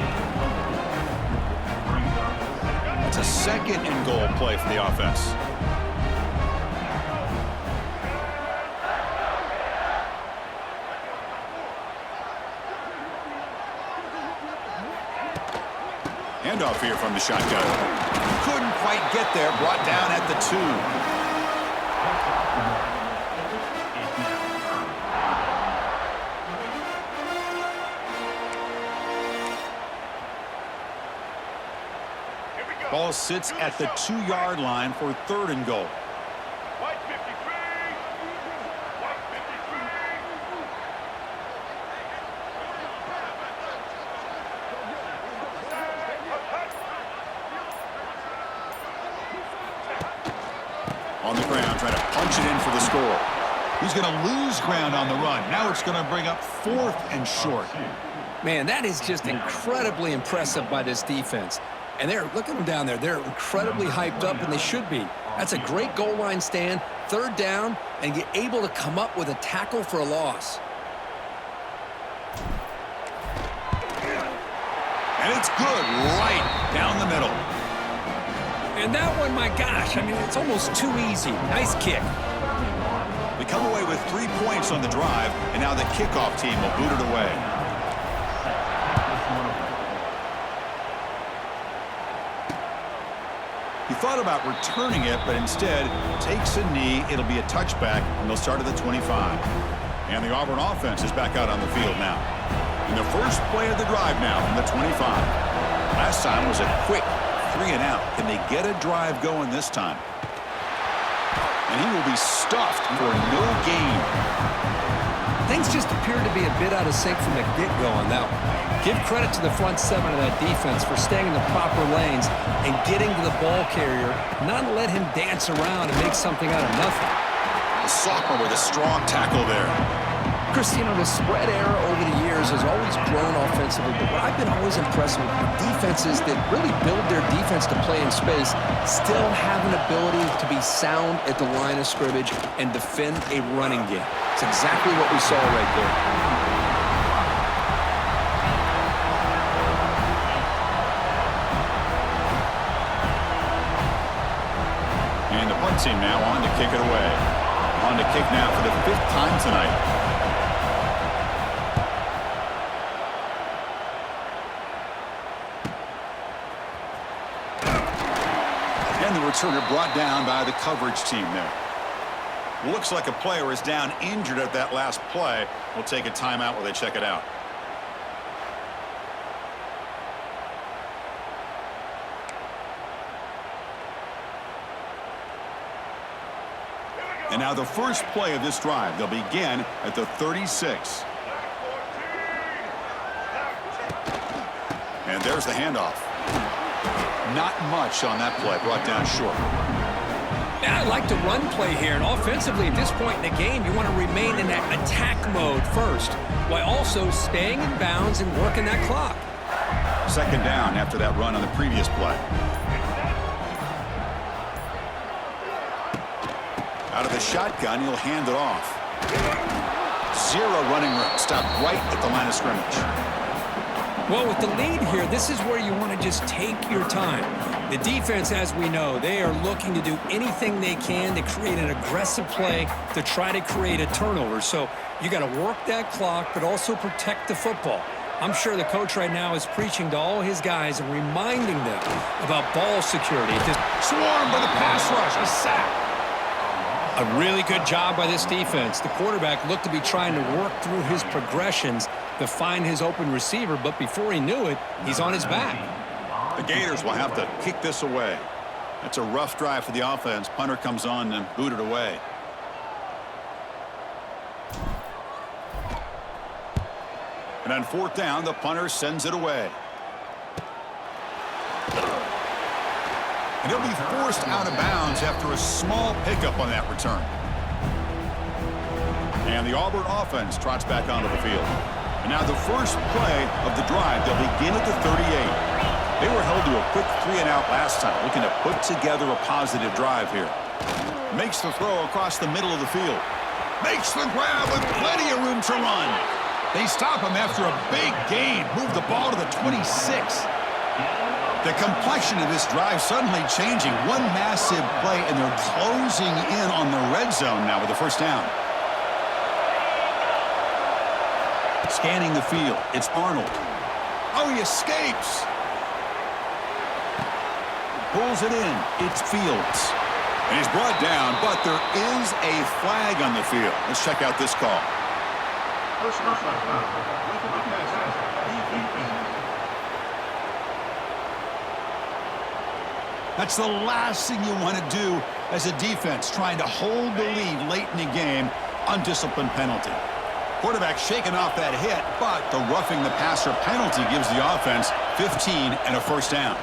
It's a 2nd and goal play for the offense. Handoff here from the shotgun. Couldn't quite get there. Brought down at the 2. Ball sits at the 2-yard line for 3rd and goal. On the ground, trying to punch it in for the score. He's going to lose ground on the run. Now it's going to bring up 4th and short. Man, that is just incredibly impressive by this defense. And look at them down there. They're incredibly hyped up, and they should be. That's a great goal line stand, 3rd down, and get able to come up with a tackle for a loss. And it's good right down the middle. And that one, my gosh, I mean, it's almost too easy. Nice kick. They come away with 3 points on the drive, and now the kickoff team will boot it away. He thought about returning it, but instead takes a knee. It'll be a touchback, and they'll start at the 25. And the Auburn offense is back out on the field now. And the first play of the drive now from the 25. Last time was a quick 3 and out. Can they get a drive going this time? And he will be stuffed for no gain. Things just appear to be a bit out of sync from the get-go on that one. Give credit to the front seven of that defense for staying in the proper lanes and getting to the ball carrier, not let him dance around and make something out of nothing. The sophomore with a strong tackle there. Chris, the spread era over the years has always grown offensively, but what I've been always impressed with defenses that really build their defense to play in space still have an ability to be sound at the line of scrimmage and defend a running game. It's exactly what we saw right there. And the punt team now on to kick it away. On to kick now for the 5th time tonight. And the returner brought down by the coverage team there. Looks like a player is down injured at that last play. We'll take a timeout while they check it out. And now the first play of this drive. They'll begin at the 36. And there's the handoff. Not much on that play, brought down short. Yeah, I like the run play here, and offensively at this point in the game, you want to remain in that attack mode first, while also staying in bounds and working that clock. 2nd down after that run on the previous play. Out of the shotgun, he'll hand it off. 0 running room. Stopped right at the line of scrimmage. Well, with the lead here, this is where you want to just take your time. The defense, as we know, they are looking to do anything they can to create an aggressive play to try to create a turnover. So you got to work that clock, but also protect the football. I'm sure the coach right now is preaching to all his guys and reminding them about ball security. Swarmed by the pass rush. A sack. A really good job by this defense. The quarterback looked to be trying to work through his progressions to find his open receiver, but before he knew it, he's on his back. The Gators will have to kick this away. That's a rough drive for the offense. Punter comes on and booted away. And on 4th down, the punter sends it away. And he'll be forced out of bounds after a small pickup on that return. And the Auburn offense trots back onto the field. And now the first play of the drive, they'll begin at the 38. They were held to a quick 3-and-out last time, looking to put together a positive drive here. Makes the throw across the middle of the field. Makes the grab with plenty of room to run. They stop him after a big gain. Move the ball to the 26. The complexion of this drive suddenly changing. One massive play, and they're closing in on the red zone now with the first down. Scanning the field, it's Arnold. Oh, he escapes. Pulls it in, it's Fields. And he's brought down, but there is a flag on the field. Let's check out this call. That's the last thing you want to do as a defense, trying to hold the lead late in the game. Undisciplined penalty. Quarterback shaking off that hit, but the roughing the passer penalty gives the offense 15 and a first down.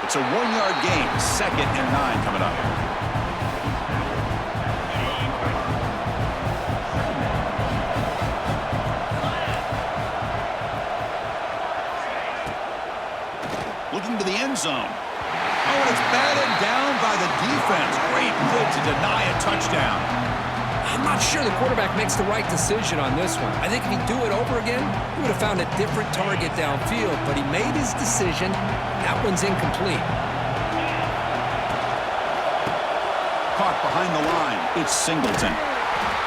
It's a 1-yard gain, 2nd and 9 coming up. Looking to the end zone. Oh, and it's batted down by the defense. Great play to deny a touchdown. I'm not sure the quarterback makes the right decision on this one. I think if he'd do it over again, he would have found a different target downfield, but he made his decision. That one's incomplete. Caught behind the line. It's Singleton.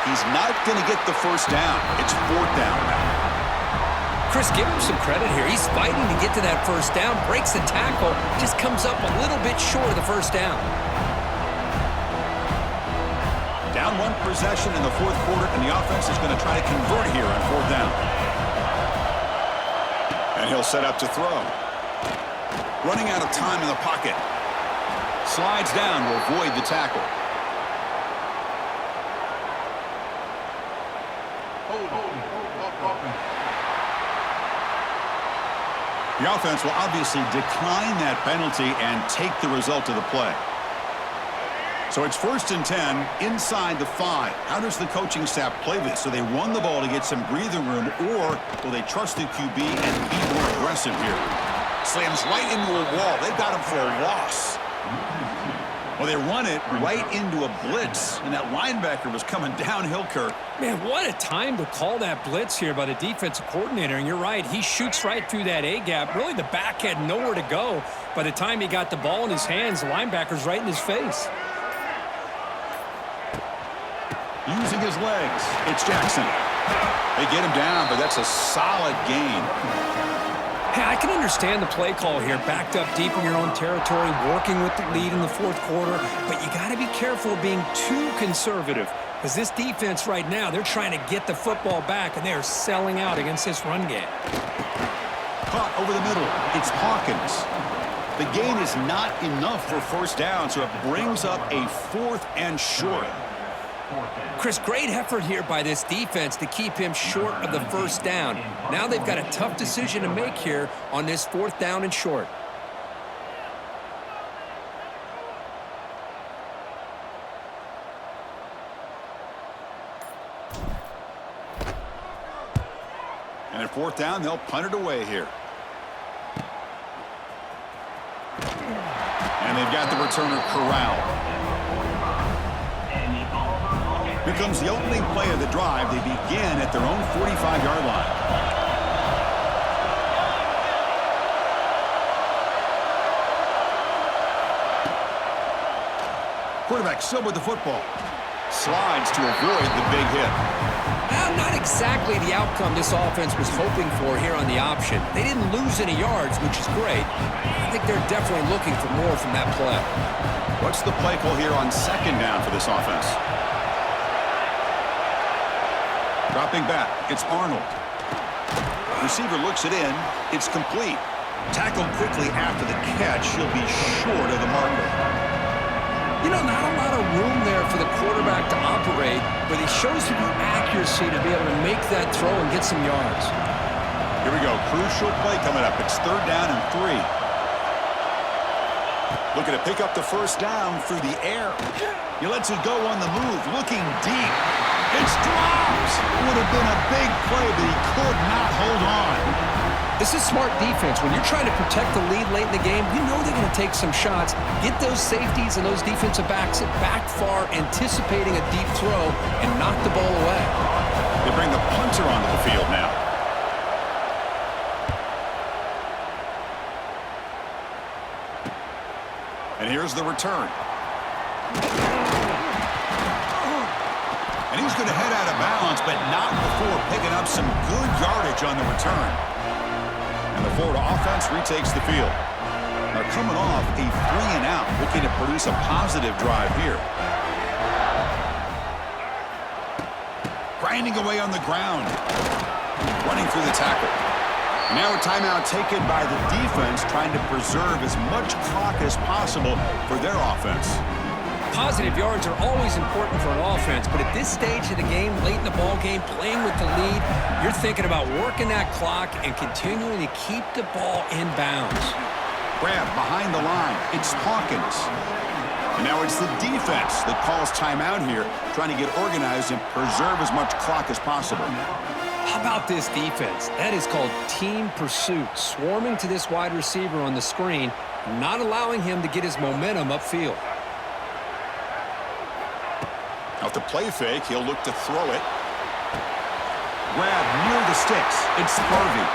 He's not going to get the first down. It's 4th down now. Chris, give him some credit here. He's fighting to get to that first down, breaks the tackle, just comes up a little bit short of the first down. Down 1 possession in the 4th quarter, and the offense is going to try to convert here on 4th down. And he'll set up to throw. Running out of time in the pocket. Slides down to avoid the tackle. The offense will obviously decline that penalty and take the result of the play. So it's 1st and 10 inside the 5. How does the coaching staff play this? Do they run the ball to get some breathing room, or will they trust the QB and be more aggressive here? Slams right into a wall. They've got him for a loss. Well, they run it right into a blitz, and that linebacker was coming downhill, Kirk. Man, what a time to call that blitz here by the defensive coordinator. And you're right, he shoots right through that A-gap. Really, the back had nowhere to go. By the time he got the ball in his hands, the linebacker's right in his face. Using his legs, it's Jackson. They get him down, but that's a solid gain. Hey, I can understand the play call here, backed up deep in your own territory, working with the lead in the 4th quarter, but you got to be careful of being too conservative, because this defense right now, they're trying to get the football back, and they are selling out against this run game. Caught over the middle, it's Hawkins. The gain is not enough for 1st down, so it brings up a 4th and short. Chris, great effort here by this defense to keep him short of the 1st down. Now they've got a tough decision to make here on this 4th down and short. And at 4th down, they'll punt it away here. And they've got the returner corralled. Here comes the opening play of the drive. They begin at their own 45-yard line. Quarterback still with the football. Slides to avoid the big hit. Not exactly the outcome this offense was hoping for here on the option. They didn't lose any yards, which is great. I think they're definitely looking for more from that play. What's the play call here on 2nd down for this offense? Dropping back, it's Arnold. Receiver looks it in. It's complete. Tackled quickly after the catch. He'll be short of the marker. You know, not a lot of room there for the quarterback to operate, but he shows you the accuracy to be able to make that throw and get some yards. Here we go. Crucial play coming up. It's 3rd down and 3. Looking to pick up the 1st down through the air. He lets it go on the move. Looking deep. It's dropped. Would have been a big play, but he could not hold on. This is smart defense. When you're trying to protect the lead late in the game, you know they're going to take some shots, get those safeties and those defensive backs back far, anticipating a deep throw, and knock the ball away. They bring the punter onto the field now. And here's the return. And he's going to head out of bounds, but not before picking up some good yardage on the return. And the Florida offense retakes the field. They're coming off a 3-and-out, looking to produce a positive drive here. Grinding away on the ground. Running through the tackle. And now a timeout taken by the defense, trying to preserve as much clock as possible for their offense. Positive yards are always important for an offense, but at this stage of the game, late in the ball game, playing with the lead, you're thinking about working that clock and continuing to keep the ball in bounds. Grab behind the line. It's Hawkins. And now it's the defense that calls timeout here, trying to get organized and preserve as much clock as possible. How about this defense? That is called team pursuit, swarming to this wide receiver on the screen, not allowing him to get his momentum upfield. Off the play fake, he'll look to throw it. Grab near the sticks. It's Harvey.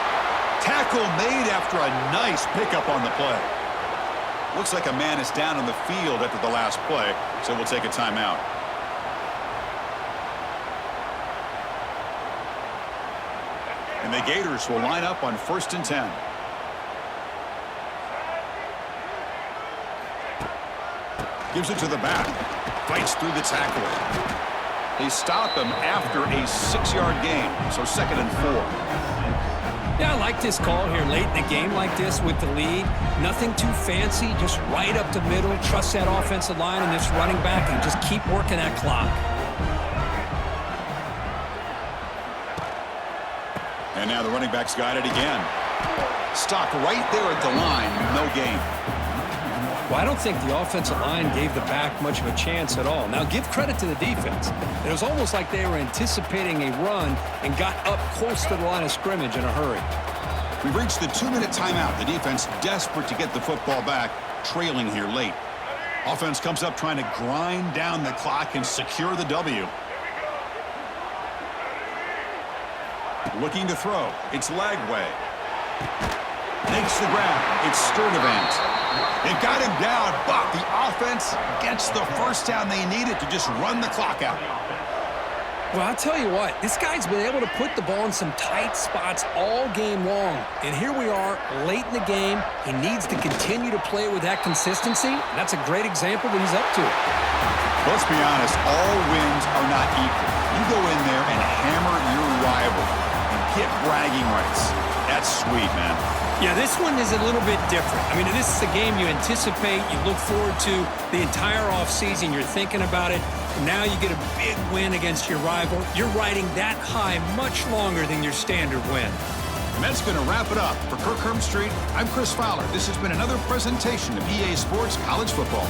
Tackle made after a nice pickup on the play. Looks like a man is down on the field after the last play, so we'll take a timeout. And the Gators will line up on 1st and 10. Gives it to the back. Fights through the tackle. They stop him after a 6-yard gain, so 2nd and 4. Yeah, I like this call here late in the game like this with the lead. Nothing too fancy, just right up the middle. Trust that offensive line and this running back and just keep working that clock. And now the running back's got it again. Stopped right there at the line. No gain. Well, I don't think the offensive line gave the back much of a chance at all. Now, give credit to the defense. It was almost like they were anticipating a run and got up close to the line of scrimmage in a hurry. We've reached the 2-minute timeout. The defense desperate to get the football back, trailing here late. Offense comes up trying to grind down the clock and secure the W. Looking to throw. It's Lagway. Makes the ground. It's Sturdivant. They got him down, but the offense gets the first down they needed to just run the clock out. Well, I'll tell you what, this guy's been able to put the ball in some tight spots all game long. And here we are, late in the game. He needs to continue to play with that consistency. And that's a great example that he's up to it. Let's be honest, all wins are not equal. You go in there and hammer your rival and get bragging rights. That's sweet, man. Yeah, this one is a little bit different. I mean, this is a game you anticipate, you look forward to the entire offseason. You're thinking about it. Now you get a big win against your rival. You're riding that high much longer than your standard win. And that's going to wrap it up. For Kirk Street, I'm Chris Fowler. This has been another presentation of EA Sports College Football.